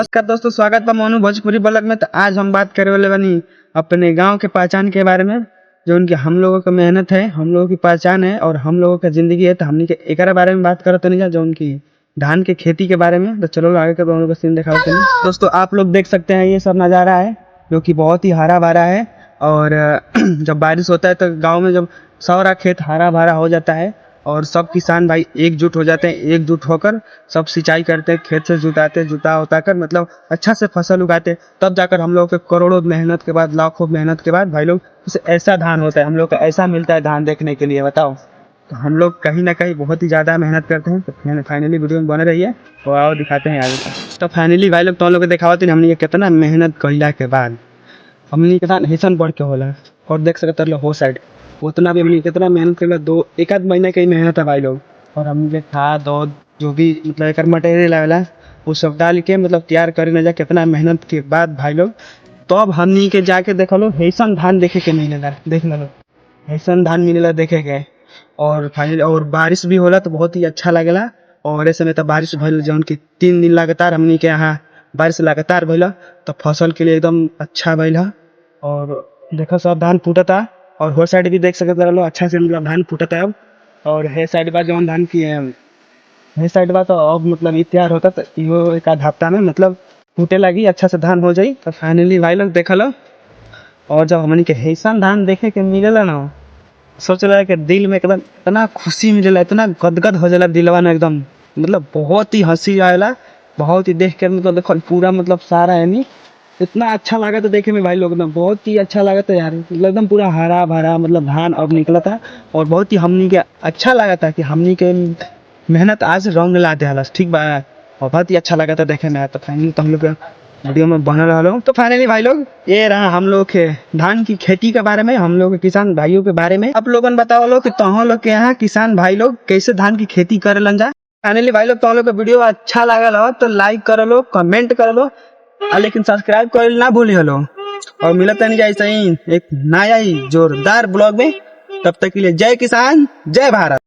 नमस्कार दोस्तों, स्वागत बा मोनू भोजपुरी ब्लॉग में। तो आज हम बात करे वाले बानी अपने गांव के पहचान के बारे में, जो उनकी हम लोगों का मेहनत है, हम लोगों की पहचान है और हम लोगों का जिंदगी है। तो हमने के एक बारे में बात करते नहीं, जो उनकी धान की खेती के बारे में। तो चलो आगे का दोनों का सीन दिखाते हैं। दोस्तों आप लोग देख सकते हैं, ये सब नज़ारा है जो कि बहुत ही हरा भरा है। और जब बारिश होता है तो गाँव में जब सारा खेत हरा भरा हो जाता है और सब किसान भाई एकजुट हो जाते हैं। एकजुट होकर सब सिंचाई करते हैं, खेत से जुता उता कर मतलब अच्छा से फसल उगाते हैं। तब जाकर हम लोग के करोड़ों मेहनत के बाद, लाखों मेहनत के बाद भाई लोग उसे ऐसा धान होता है, हम लोग को ऐसा मिलता है धान देखने के लिए। बताओ, तो हम लोग कहीं ना कहीं बहुत ही ज़्यादा मेहनत करते हैं। तो फाइनली वीडियो में बने रहिए तो आओ दिखाते हैं आगे का। तो फाइनली भाई लोग तो हम लोग को दिखावते हैं हमने कितना मेहनत कइला के बाद हमने कितना हिसन बढ़ के होला। और देख सकते हो हो साइड उतना भी हमने कितना मेहनत कर, दो एक आध महीने की मेहनत है भाई लोग। और हमने खाद और जो भी मतलब एक मटेरियल आवेला वो सब डाल के मतलब तैयार करे न जा, कितना मेहनत के बाद भाई लोग तो अब हमनी के जाके देख लो ऐसा धान देखे के मिलेला। देख लो ऐसा धान मिलेला देखे के। और फाइनल और बारिश भी होला तो बहुत ही अच्छा लगेला। और ऐसे में तो बारिश भइल जौन की 3 दिन लगातार हमनी के यहाँ बारिश लगातार भइला, तो फसल के लिए एकदम अच्छा भइल। और देखो सब धान फूटता और हो साइड भी देख सकते रहो अच्छा से मतलब धान फूटता है अब। और हे साइड बा जौन धान की हे साइड बा तो अब मतलब ये तैयार होता, तो इहो एक आध हफ्ता में मतलब फूटे लगी, अच्छा से धान हो जाई। तो फाइनली भाई लोग देख लो। और जब हमनी के हैसन धान देखे के मिलेला ना, सोच रहा है कि दिल में एकदम इतना खुशी मिलेला, इतना गदगद हो जाला दिलवा ना एकदम। मतलब बहुत ही हंसी आएला, बहुत ही देख के मतलब देखो पूरा मतलब सारा है नी इतना अच्छा लगा था देखे में भाई लोग, एकदम बहुत ही अच्छा लगा था यार। मतलब एकदम पूरा हरा भरा मतलब धान अब निकला था। और बहुत ही हमनी के अच्छा लगा था कि हमनी के मेहनत आज रंग ला दे ठीक बा। और बहुत ही अच्छा लगा था देखे में। तो फाइनली तो हम लोग वीडियो में बना रहा। तो फाइनली भाई लोग ये रहा हम लोग के धान की खेती के बारे में, हम लोग के किसान भाइयों के बारे में। आप लोगन बताओ लो कि तुम लोग के यहाँ किसान भाई लोग कैसे धान की खेती करे लन जा। फाइनली भाई लोग तुम लोग का वीडियो अच्छा लगा हो तो लाइक कर लो, कमेंट कर लो, लेकिन सब्सक्राइब कर ना भूली हलो। और मिलता नहीं जाए सही एक नया ही जोरदार ब्लॉग में। तब तक के लिए जय किसान, जय भारत।